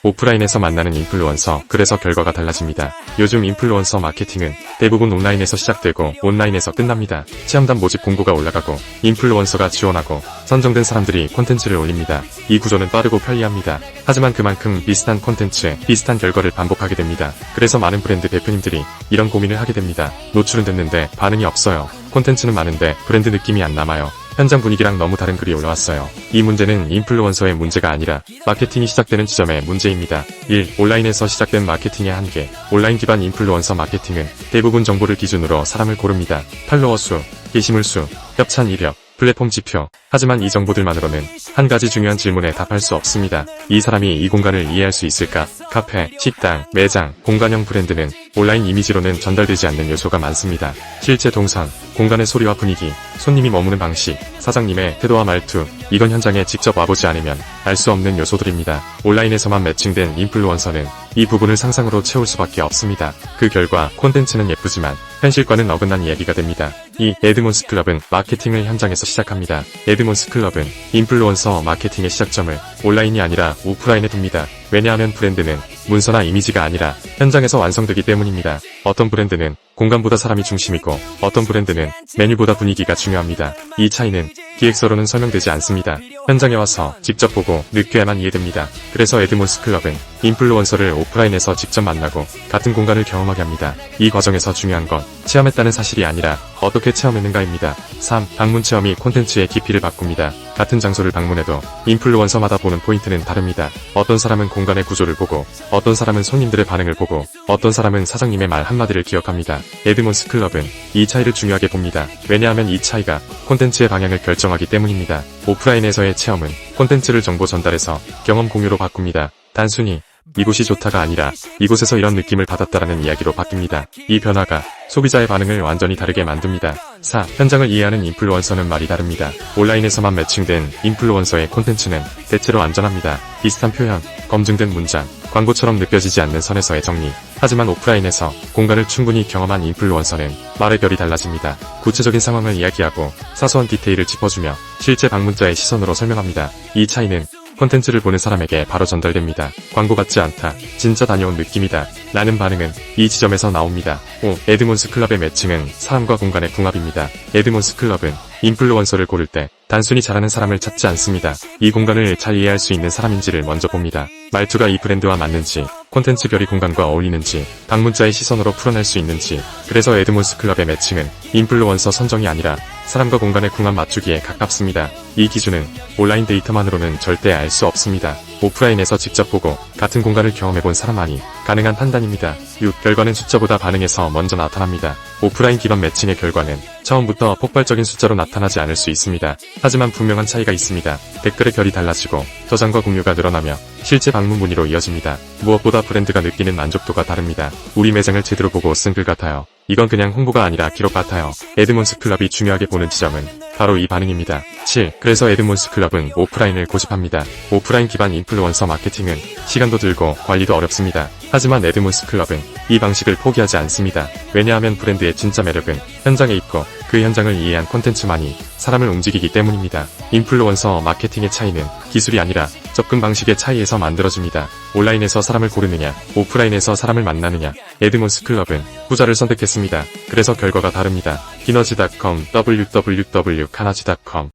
오프라인에서 만나는 인플루언서, 그래서 결과가 달라집니다. 요즘 인플루언서 마케팅은 대부분 온라인에서 시작되고 온라인에서 끝납니다. 체험단 모집 공고가 올라가고 인플루언서가 지원하고 선정된 사람들이 콘텐츠를 올립니다. 이 구조는 빠르고 편리합니다. 하지만 그만큼 비슷한 콘텐츠에 비슷한 결과를 반복하게 됩니다. 그래서 많은 브랜드 대표님들이 이런 고민을 하게 됩니다. 노출은 됐는데 반응이 없어요. 콘텐츠는 많은데 브랜드 느낌이 안 남아요. 현장 분위기랑 너무 다른 글이 올라왔어요. 이 문제는 인플루언서의 문제가 아니라 마케팅이 시작되는 지점의 문제입니다. 1. 온라인에서 시작된 마케팅의 한계. 온라인 기반 인플루언서 마케팅은 대부분 정보를 기준으로 사람을 고릅니다. 팔로워 수, 게시물 수, 협찬 이력, 플랫폼 지표. 하지만 이 정보들만으로는 한 가지 중요한 질문에 답할 수 없습니다. 이 사람이 이 공간을 이해할 수 있을까? 카페, 식당, 매장, 공간형 브랜드는 온라인 이미지로는 전달되지 않는 요소가 많습니다. 실제 동선, 공간의 소리와 분위기, 손님이 머무는 방식, 사장님의 태도와 말투, 이건 현장에 직접 와보지 않으면 알 수 없는 요소들입니다. 온라인에서만 매칭된 인플루언서는 이 부분을 상상으로 채울 수밖에 없습니다. 그 결과 콘텐츠는 예쁘지만 현실과는 어긋난 이야기가 됩니다. 이 에드몬스 클럽은 마케팅을 현장에서 시작합니다. 에드몬스 클럽은 인플루언서 마케팅의 시작점을 온라인이 아니라 오프라인에 둡니다. 왜냐하면 브랜드는 문서나 이미지가 아니라 현장에서 완성되기 때문입니다. 어떤 브랜드는 공간보다 사람이 중심이고 어떤 브랜드는 메뉴보다 분위기가 중요합니다. 이 차이는 기획서로는 설명되지 않습니다. 현장에 와서 직접 보고 느껴야만 이해됩니다. 그래서 에드몬스 클럽은 인플루언서를 오프라인에서 직접 만나고 같은 공간을 경험하게 합니다. 이 과정에서 중요한 건 체험했다는 사실이 아니라 어떻게 체험했는가입니다. 3. 방문 체험이 콘텐츠의 깊이를 바꿉니다. 같은 장소를 방문해도 인플루언서마다 보는 포인트는 다릅니다. 어떤 사람은 공간의 구조를 보고 어떤 사람은 손님들의 반응을 보고 어떤 사람은 사장님의 말 한마디를 기억합니다. 에드몬스 클럽은 이 차이를 중요하게 봅니다. 왜냐하면 이 차이가 콘텐츠의 방향을 결정하기 때문입니다. 오프라인에서의 체험은 콘텐츠를 정보 전달해서 경험 공유로 바꿉니다. 단순히 이곳이 좋다가 아니라 이곳에서 이런 느낌을 받았다라는 이야기로 바뀝니다. 이 변화가 소비자의 반응을 완전히 다르게 만듭니다. 4. 현장을 이해하는 인플루언서는 말이 다릅니다. 온라인에서만 매칭된 인플루언서의 콘텐츠는 대체로 안전합니다. 비슷한 표현, 검증된 문장, 광고처럼 느껴지지 않는 선에서의 정리. 하지만 오프라인에서 공간을 충분히 경험한 인플루언서는 말의 결이 달라집니다. 구체적인 상황을 이야기하고 사소한 디테일을 짚어주며 실제 방문자의 시선으로 설명합니다. 이 차이는 콘텐츠를 보는 사람에게 바로 전달됩니다. 광고 같지 않다. 진짜 다녀온 느낌이다. 라는 반응은 이 지점에서 나옵니다. 5. 에드몬스 클럽의 매칭은 사람과 공간의 궁합입니다. 에드몬스 클럽은 인플루언서를 고를 때 단순히 잘하는 사람을 찾지 않습니다. 이 공간을 잘 이해할 수 있는 사람인지를 먼저 봅니다. 말투가 이 브랜드와 맞는지, 콘텐츠 결이 공간과 어울리는지, 방문자의 시선으로 풀어낼 수 있는지. 그래서 에드몬스 클럽의 매칭은 인플루언서 선정이 아니라 사람과 공간의 궁합 맞추기에 가깝습니다. 이 기준은 온라인 데이터만으로는 절대 알 수 없습니다. 오프라인에서 직접 보고 같은 공간을 경험해본 사람만이 가능한 판단입니다. 6. 결과는 숫자보다 반응에서 먼저 나타납니다. 오프라인 기반 매칭의 결과는 처음부터 폭발적인 숫자로 나타나지 않을 수 있습니다. 하지만 분명한 차이가 있습니다. 댓글의 결이 달라지고 저장과 공유가 늘어나며 실제 방문 문의로 이어집니다. 무엇보다 브랜드가 느끼는 만족도가 다릅니다. 우리 매장을 제대로 보고 쓴 글 같아요. 이건 그냥 홍보가 아니라 기록 같아요. 에드몬스 클럽이 중요하게 보는 지점은 바로 이 반응입니다. 7. 그래서 에드몬스 클럽은 오프라인을 고집합니다. 오프라인 기반 인플루언서 마케팅은 시간도 들고 관리도 어렵습니다. 하지만 에드몬스 클럽은 이 방식을 포기하지 않습니다. 왜냐하면 브랜드의 진짜 매력은 현장에 있고 그 현장을 이해한 콘텐츠만이 사람을 움직이기 때문입니다. 인플루언서 마케팅의 차이는 기술이 아니라 접근 방식의 차이에서 만들어집니다. 온라인에서 사람을 고르느냐, 오프라인에서 사람을 만나느냐. 에드몬스 클럽은 후자를 선택했습니다. 그래서 결과가 다릅니다. 키너지.com www.kanaji.com